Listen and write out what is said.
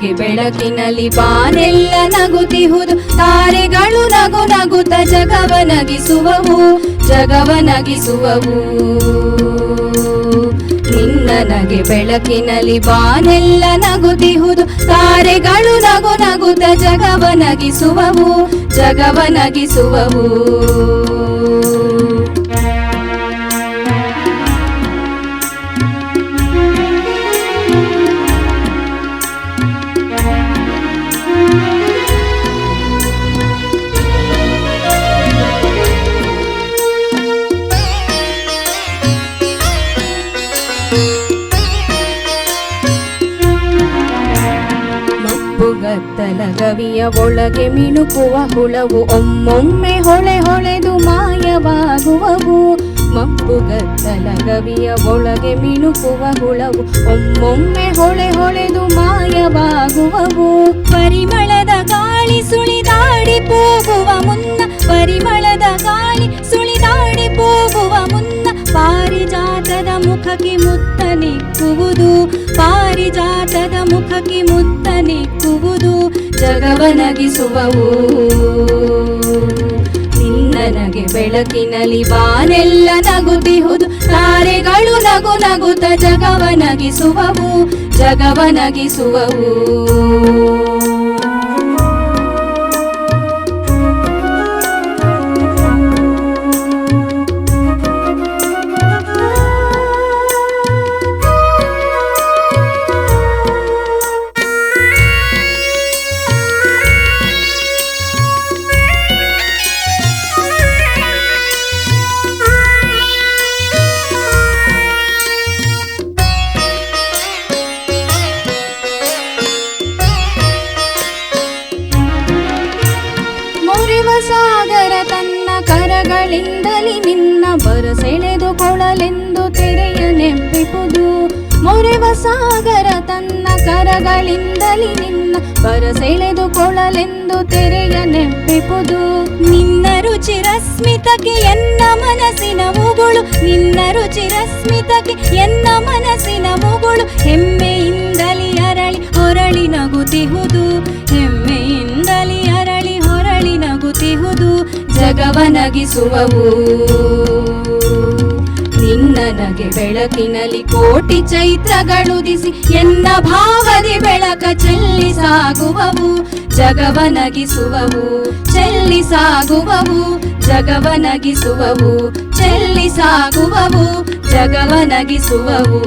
ನಗೆ ಬೆಳಕಿನಲ್ಲಿ ಬಾನೆಲ್ಲ ನಗುತ್ತಿಹುದು ತಾರೆಗಳು ನಗು ನಗುತ್ತ ಜಗವ ನಗಿಸುವವು ಜಗವ ನಗಿಸುವವು ನಿನ್ನ ನಗೆ ಬೆಳಕಿನಲ್ಲಿ ಬಾನೆಲ್ಲ ನಗುತ್ತಿಹುದು ತಾರೆಗಳು ನಗು ನಗುತ್ತ ಜಗವ ನಗಿಸುವವು ಜಗವ ನಗಿಸುವವು ಗತ್ತಲ ಗವಿಯ ಒಳಗೆ ಮಿಣುಕುವ ಹುಳವು ಒಮ್ಮೊಮ್ಮೆ ಹೊಳೆ ಹೊಳೆದು ಮಾಯವಾಗುವವು ಮಪ್ಪುಗತ್ತಲ ಗವಿಯ ಒಳಗೆ ಮಿಣುಕುವ ಹುಳವು ಒಮ್ಮೊಮ್ಮೆ ಹೊಳೆ ಹೊಳೆದು ಮಾಯವಾಗುವವು ಪರಿಮಳದ ಗಾಳಿ ಸುಳಿದಾಡಿ ಹೋಗುವ ಮುನ್ನ ಪರಿಮಳದ ಗಾಳಿ ಸುಳಿದಾಡಿ ಹೋಗುವ ಮುನ್ನ ಪಾರಿಜಾತದ ಮುಖಕ್ಕೆ ಮುತ್ತ ನಿಕ್ಕುವುದು ಪಾರಿಜಾತದ ಮುಖಕ್ಕೆ ಮುತ್ತ ನಿಕ್ಕುವುದು ಜಗವ ನಗಿಸುವವು ನಿನ್ನ ನಗೆ ಬೆಳಕಿನಲ್ಲಿ ಬಾನೆಲ್ಲ ನಗುತ್ತಿಹುದು ತಾರೆಗಳು ನಗು ನಗುತ್ತ ಜಗವ ನಗಿಸುವವು ಜಗವ ನಗಿಸುವವು ಸಾಗರ ತನ್ನ ಕರಗಳಿಂದಲಿ ನಿನ್ನ ಬರಸೆಳೆದುಕೊಳ್ಳಲೆಂದು ತೆರೆಯ ನೆಂಪಿಪುದು ಮೊರೆವ ಸಾಗರ ತನ್ನ ಕರಗಳಿಂದಲಿ ನಿನ್ನ ಬರಸೆಳೆದುಕೊಳ್ಳಲೆಂದು ತೆರೆಯ ನೆಂಪಿಪುದು ನಿನ್ನ ರುಚಿ ರಸ್ಮಿತಕ್ಕೆ ಎನ್ನ ಮನಸ್ಸಿನ ಮುಗುಳು ನಿನ್ನ ರುಚಿ ರಸ್ಮಿತಕ್ಕೆ ಎನ್ನ ಮನಸ್ಸಿನ ಮುಗುಳು ಹೆಮ್ಮೆಯಿಂದಲಿ ಅರಳಿ ಹೊರಳಿ ನಗುತ್ತಿಹುದು ಹೆಮ್ಮೆಯಿಂದಲಿ ಅರಳಿ ಹೊರಳಿ ನಗುತ್ತಿಹುದು ಜಗವ ನಗಿಸುವವು ನಿನ್ನ ನಗೆ ಬೆಳಕಿನಲ್ಲಿ ಕೋಟಿ ಚೈತ್ರಗಳುದಿಸಿ ಎನ್ನ ಭಾವದಿ ಬೆಳಕ ಚೆಲ್ಲಿ ಸಾಗುವವು ಜಗವ ನಗಿಸುವವು ಚೆಲ್ಲಿ ಸಾಗುವವು ಜಗವ ನಗಿಸುವವು ಚೆಲ್ಲಿ ಸಾಗುವವು ಜಗವ ನಗಿಸುವವು